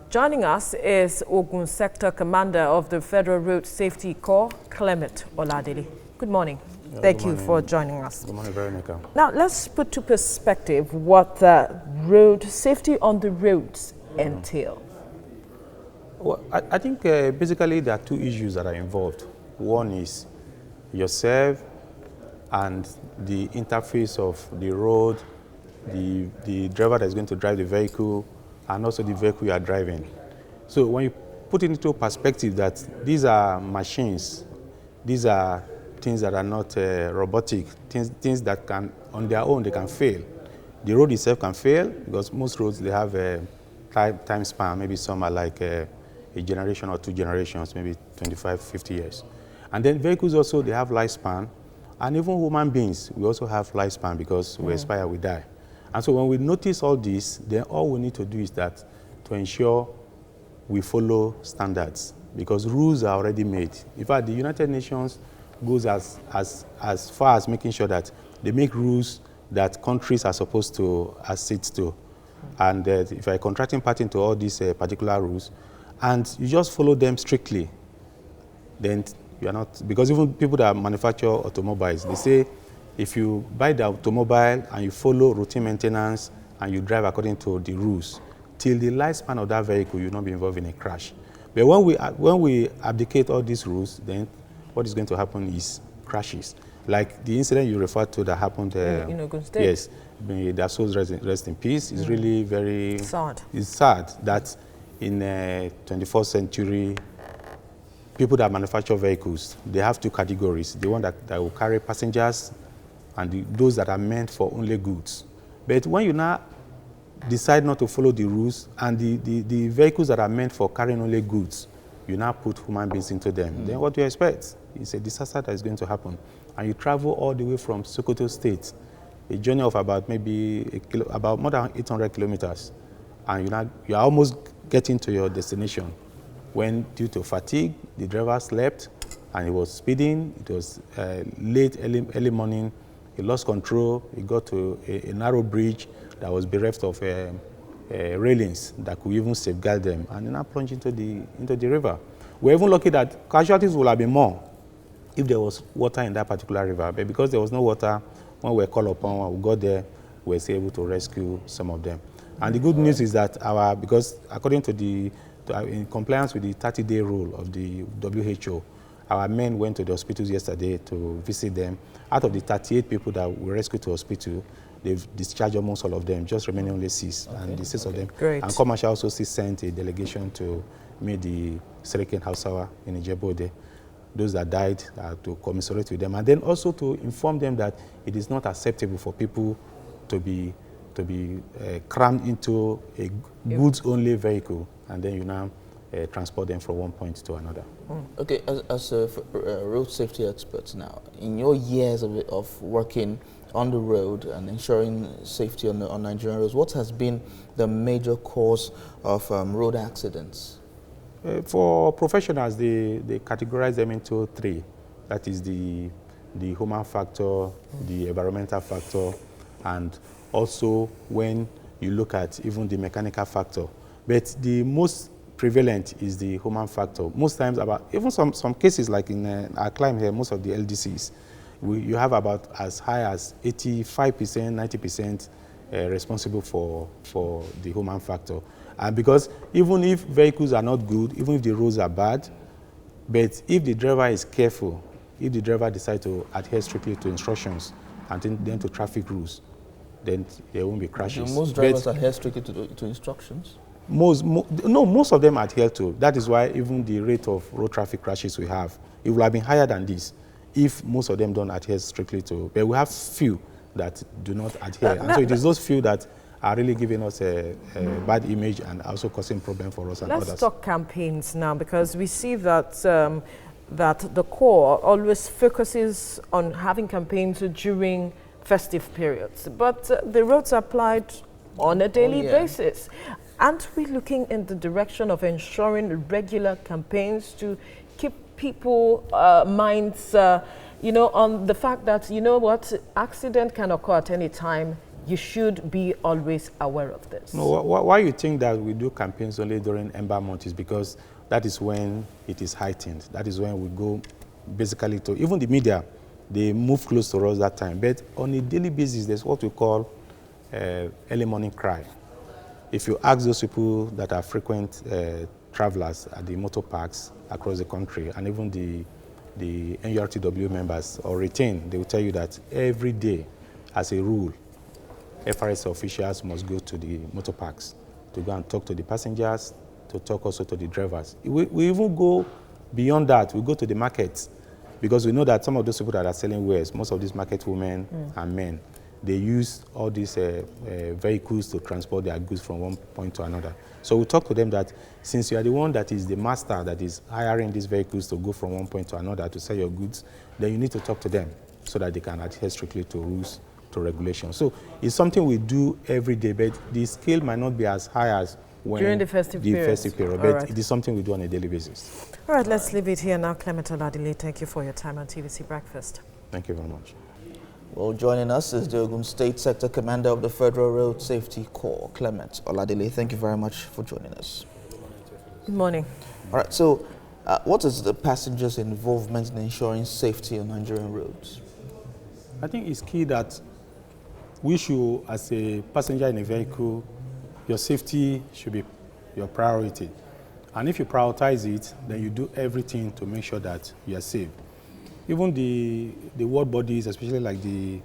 Joining us is Ogun Sector Commander of the Federal Road Safety Corps, Clement Oladele. Good morning. Thank you for joining us. Good morning, Veronica. Now, let's put to perspective what road safety on the roads entail. Well, I think basically there are two issues that are involved. One is yourself and the interface of the road, the driver that's going to drive the vehicle, and also the vehicle you are driving. So when you put it into perspective that these are machines, these are things that are not robotic, things that can, on their own, they can fail. The road itself can fail because most roads, they have a time span. Maybe some are like a generation or two generations, maybe 25, 50 years. And then vehicles also, they have lifespan. And even human beings, we also have lifespan because we expire, we die. And so when we notice all this, then all we need to do is that to ensure we follow standards because rules are already made. In fact, the United Nations goes as far as making sure that they make rules that countries are supposed to accede to. And if you're a contracting party to all these particular rules, and you just follow them strictly, then you are not, because even people that manufacture automobiles, they say if you buy the automobile and you follow routine maintenance and you drive according to the rules, till the lifespan of that vehicle, you'll not be involved in a crash. But when we abdicate all these rules, then what is going to happen is crashes. Like the incident you referred to that happened in Ogun State. Yes, their souls rest in peace. It's really very sad. It's sad that in 21st century, people that manufacture vehicles, they have two categories. The one that will carry passengers and those that are meant for only goods. But when you now decide not to follow the rules and the vehicles that are meant for carrying only goods, you now put human beings into them, then what do you expect? It's a disaster that is going to happen. And you travel all the way from Sokoto State, a journey of about maybe about more than 800 kilometers, and you are almost getting to your destination when, due to fatigue, the driver slept and he was speeding. It was early morning. He lost control. He got to a narrow bridge that was bereft of railings that could even safeguard them, and then I plunged into the river. We're even lucky that casualties would have been more if there was water in that particular river, but because there was no water, when we were called upon, when we got there, we were able to rescue some of them. And the good news is that because according to in compliance with the 30-day rule of the WHO, our men went to the hospitals yesterday to visit them. Out of the 38 people that we rescued to hospital, they've discharged almost all of them, just remaining only 6, and the 6 of them. Great. And Commercial also sent a delegation to meet the Serikin Hausawa in Ijebu-Ode, those that died, to commiserate with them, and then also to inform them that it is not acceptable for people to be crammed into a goods-only vehicle, and then you now transport them from one point to another. Okay, as a road safety expert now, in your years of working on the road and ensuring safety on Nigerian roads, what has been the major cause of road accidents? For professionals, they categorize them into 3. That is the human factor, the environmental factor, and also when you look at even the mechanical factor. But the most prevalent is the human factor. Most times, even some cases like in our climb here, most of the LDCs, you have about as high as 85%, 90% responsible for the human factor. And because even if vehicles are not good, even if the roads are bad, but if the driver is careful, if the driver decides to adhere strictly to instructions and then to traffic rules, then there won't be crashes. Do most drivers adhere strictly to instructions? Most of them adhere to. That is why even the rate of road traffic crashes we have, it will have been higher than this if most of them don't adhere strictly to. But we have few that do not adhere. And so it is those few that are really giving us a bad image and also causing problems for us and others. Let's talk campaigns now, because we see that that the Corps always focuses on having campaigns during festive periods, but the roads are applied on a daily basis. Aren't we looking in the direction of ensuring regular campaigns to keep people minds, on the fact that, accident can occur at any time you should be always aware of this. No, why you think that we do campaigns only during Ember Month is because that is when it is heightened. That is when we go basically to, even the media, they move close to us that time. But on a daily basis, there's what we call early morning cry. If you ask those people that are frequent travelers at the motor parks across the country, and even the NURTW members or retain, they will tell you that every day, as a rule, FRS officials must go to the motor parks to go and talk to the passengers, to talk also to the drivers. We even go beyond that. We go to the markets because we know that some of those people that are selling wares, most of these market women and men, they use all these vehicles to transport their goods from one point to another. So we talk to them that since you are the one that is the master that is hiring these vehicles to go from one point to another to sell your goods, then you need to talk to them so that they can adhere strictly to rules, to regulations. So it's something we do every day, but the scale might not be as high as when during the festive period. But right. It is something we do on a daily basis. All right, let's leave it here now. Clement Oladile, thank you for your time on TVC Breakfast. Thank you very much. Well, joining us is the Ogun State Sector Commander of the Federal Road Safety Corps, Clement Oladile. Thank you very much for joining us. Good morning. All right, so what is the passengers' involvement in ensuring safety on Nigerian roads? I think it's key that we should, as a passenger in a vehicle, your safety should be your priority. And if you prioritize it, then you do everything to make sure that you are safe. Even the world bodies, especially like the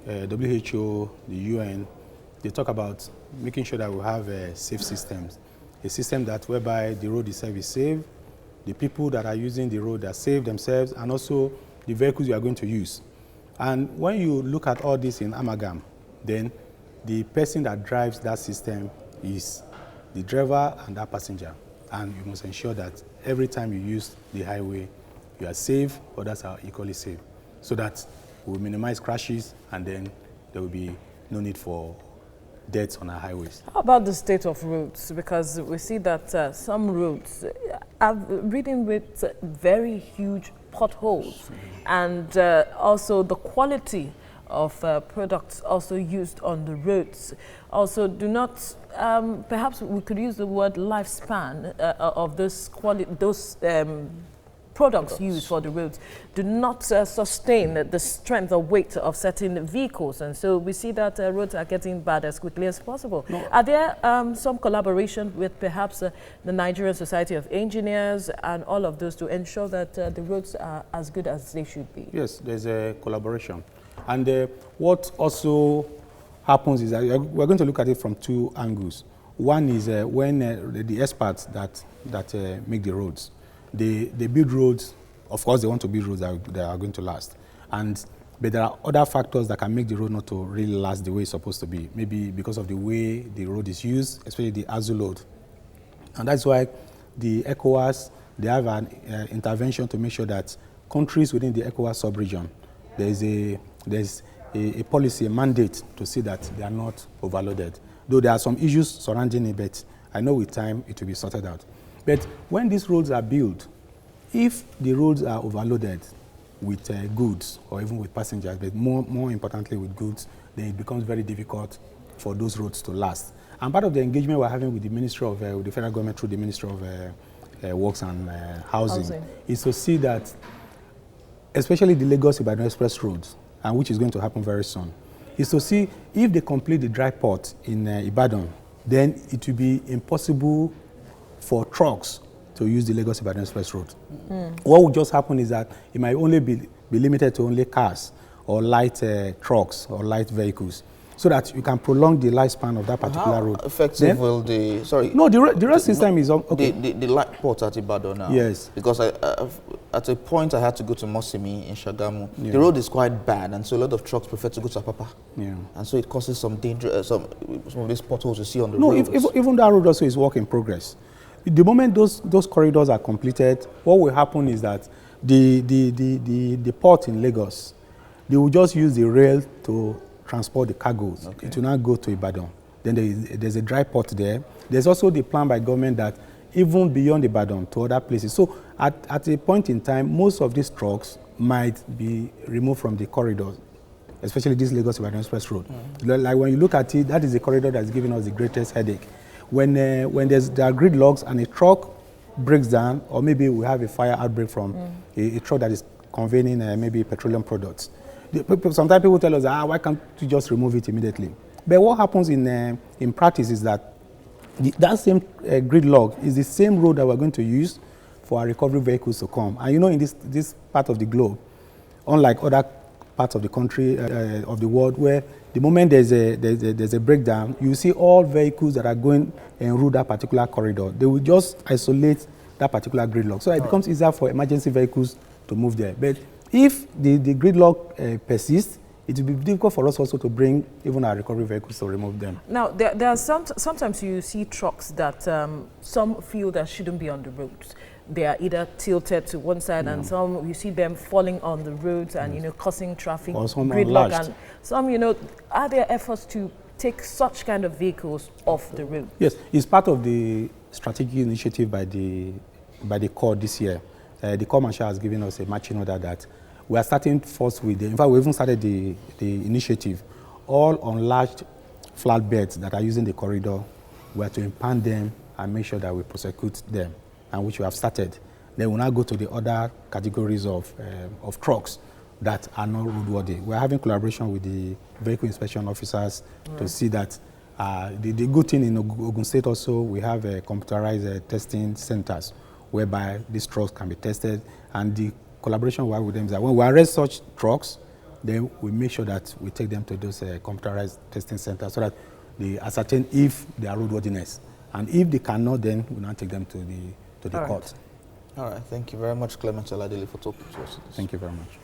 WHO, the UN, they talk about making sure that we have safe systems. A system that whereby the road itself is safe, the people that are using the road are safe themselves, and also the vehicles you are going to use. And when you look at all this in amalgam, then the person that drives that system is the driver and that passenger. And you must ensure that every time you use the highway, you are safe, others are equally safe, so that we will minimize crashes and then there will be no need for deaths on our highways. How about the state of roads? Because we see that some roads are ridden with very huge potholes, and also the quality of products also used on the roads also do not, perhaps we could use the word lifespan of those products used for the roads do not sustain the strength or weight of certain vehicles, and so we see that roads are getting bad as quickly as possible. No. Are there some collaboration with perhaps the Nigerian Society of Engineers and all of those to ensure that the roads are as good as they should be? Yes, there's a collaboration. And what also happens is that we're going to look at it from two angles. One is when the experts that make the roads, they build roads. Of course, they want to build roads that are going to last. But there are other factors that can make the road not to really last the way it's supposed to be. Maybe because of the way the road is used, especially the ASU load. And that's why the ECOWAS, they have an intervention to make sure that countries within the ECOWAS sub-region, there's a policy, a mandate to see that they are not overloaded. Though there are some issues surrounding it, but I know with time it will be sorted out. But when these roads are built, if the roads are overloaded with goods or even with passengers, but more importantly with goods, then it becomes very difficult for those roads to last. And part of the engagement we're having with the Ministry of, with the federal government through the Ministry of Works and Housing is to see that, especially the Lagos-Ibadan Express roads, and which is going to happen very soon, is to see if they complete the dry port in Ibadan, then it will be impossible for trucks to use the Lagos-Ibadan Express road. What will just happen is that it might only be limited to only cars or light trucks or light vehicles, so that you can prolong the lifespan of that particular road. How effective will the, sorry? No, the road system is, okay. The light port at Ibadan now. Yes. Because at a point I had to go to Mosimi in Shagamu. Yeah. The road is quite bad, and so a lot of trucks prefer to go to Apapa. Yeah. And so it causes some danger, some of these potholes you see on the road. No, even that road also is work in progress. The moment those corridors are completed, what will happen is that the port in Lagos, they will just use the rail to transport the cargoes. Okay. It will not go to Ibadan. Then there's a dry port there. There's also the plan by government that even beyond Ibadan to other places. So at a point in time, most of these trucks might be removed from the corridors especially this Lagos-Ibadan Express Road. Like when you look at it, that is the corridor that's giving us the greatest headache. When there are gridlocks and a truck breaks down, or maybe we have a fire outbreak from a truck that is conveying maybe petroleum products. Sometimes people tell us, why can't you just remove it immediately? But what happens in practice is that that same gridlock is the same road that we're going to use for our recovery vehicles to come. And you know, in this part of the globe, unlike other parts of the country, of the world, where the moment there's a breakdown, you see all vehicles that are going en route that particular corridor. They will just isolate that particular gridlock. So it becomes easier for emergency vehicles to move there. But if the gridlock persists, it will be difficult for us also to bring even our recovery vehicles to remove them. Now, there are sometimes you see trucks that some feel that shouldn't be on the roads. They are either tilted to one side, and some you see them falling on the roads and causing traffic gridlock. And some, are there efforts to take such kind of vehicles off the road? Yes, it's part of the strategic initiative by the Corps this year. The Corps Marshal has given us a marching order that we are starting first with in fact, we even started the initiative. All enlarged flatbeds that are using the corridor, we are to impound them and make sure that we prosecute them, and which we have started. Then we'll now go to the other categories of trucks that are not roadworthy. We're having collaboration with the vehicle inspection officers to see that the good thing in Ogun State also, we have computerized testing centers whereby these trucks can be tested, and the collaboration we have with them is that when we arrest such trucks, then we make sure that we take them to those computerized testing centers so that they ascertain if they are roadworthiness. And if they cannot, then we now take them to the court. All right, thank you very much, Clement Oladele, for talking to us. Thank you very much.